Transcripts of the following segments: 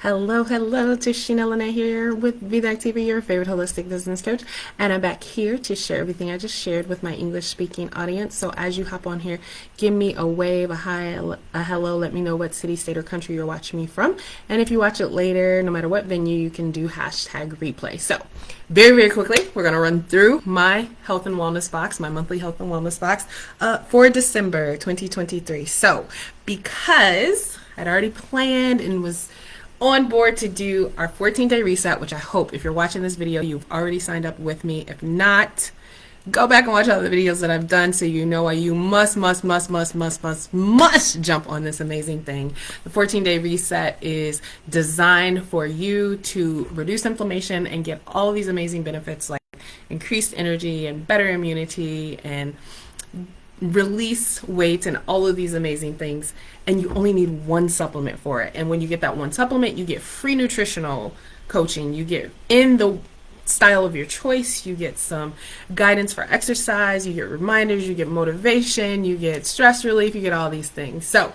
Hello, Tishina Lene here with Be That TV, your favorite holistic business coach, and I'm back here to share everything I just shared with my English speaking audience. So as you hop on here, give me a wave, a hi, a hello, let me know what city, state, or country you're watching me from. And if you watch it later, no matter what venue, you can do hashtag replay. So very quickly, we're going to run through my health and wellness box, my monthly health and wellness box for December 2023. So because I'd already planned and was on board to do our 14-day reset, which I hope if you're watching this video, you've already signed up with me. If not, go back and watch all the videos that I've done so you know why you must jump on this amazing thing. The 14-day reset is designed for you to reduce inflammation and get all of these amazing benefits like increased energy and better immunity and release weight and all of these amazing things, and you only need one supplement for it. And when you get that one supplement, you get free nutritional coaching, you get in the style of your choice, you get some guidance for exercise, you get reminders, you get motivation, you get stress relief, you get all these things. So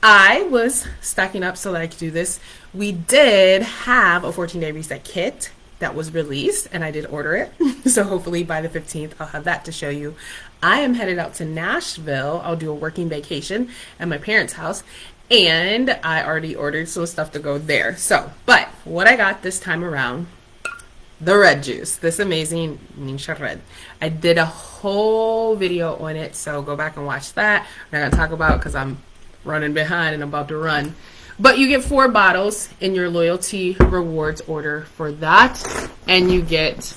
I was stacking up so that I could do this. We did have a 14-day reset kit that was released, and I did order it. So hopefully by the 15th, I'll have that to show you. I am headed out to Nashville. I'll do a working vacation at my parents' house, and I already ordered some stuff to go there. So, but what I got this time around, the red juice, this amazing Ningxia red. I did a whole video on it, so go back and watch that. I'm not gonna talk about it because I'm running behind and I'm about to run. But you get 4 bottles in your loyalty rewards order for that, and you get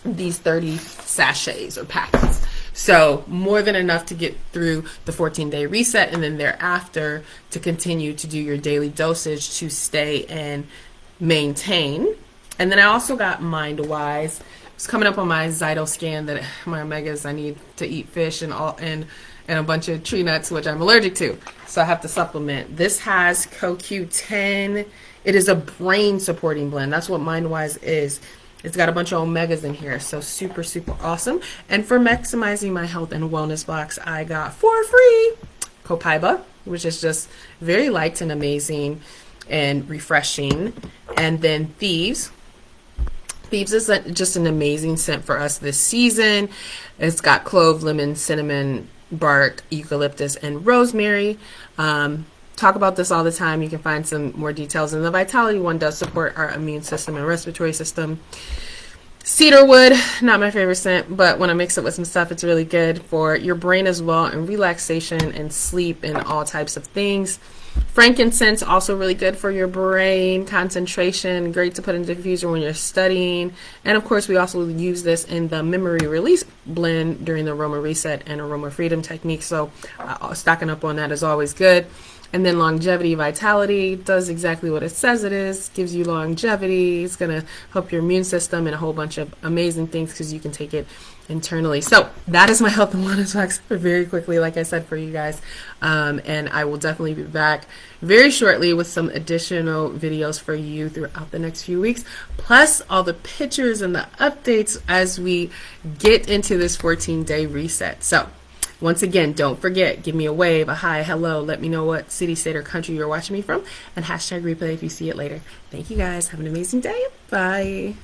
these 30 sachets or packets. So more than enough to get through the 14-day reset, and then thereafter to continue to do your daily dosage to stay and maintain. And then I also got Mindwise. It's coming up on my Zyto scan that my omegas, I need to eat fish and a bunch of tree nuts, which I'm allergic to. So I have to supplement. This has CoQ10. It is a brain supporting blend. That's what Mindwise is. It's got a bunch of omegas in here. So super awesome. And for maximizing my health and wellness box, I got for free Copaiba, which is just very light and amazing and refreshing. And then Thieves. Thieves is just an amazing scent for us this season. It's got clove, lemon, cinnamon, bark, eucalyptus, and rosemary. Talk about this all the time. You can find some more details. And the Vitality one does support our immune system and respiratory system. Cedarwood, not my favorite scent, but when I mix it with some stuff, it's really good for your brain as well, and relaxation and sleep and all types of things. Frankincense, also really good for your brain, concentration, great to put in the diffuser when you're studying. And of course, we also use this in the memory release blend during the aroma reset and aroma freedom technique. So stocking up on that is always good. And then longevity, vitality does exactly what it says it is, gives you longevity. It's going to help your immune system and a whole bunch of amazing things because you can take it internally. So that is my health and wellness box very quickly, like I said, for you guys. And I will definitely be back very shortly with some additional videos for you throughout the next few weeks, plus all the pictures and the updates as we get into this 14-day reset. So once again, don't forget, give me a wave, a hi, hello, let me know what city, state, or country you're watching me from, and hashtag replay if you see it later. Thank you guys. Have an amazing day. Bye.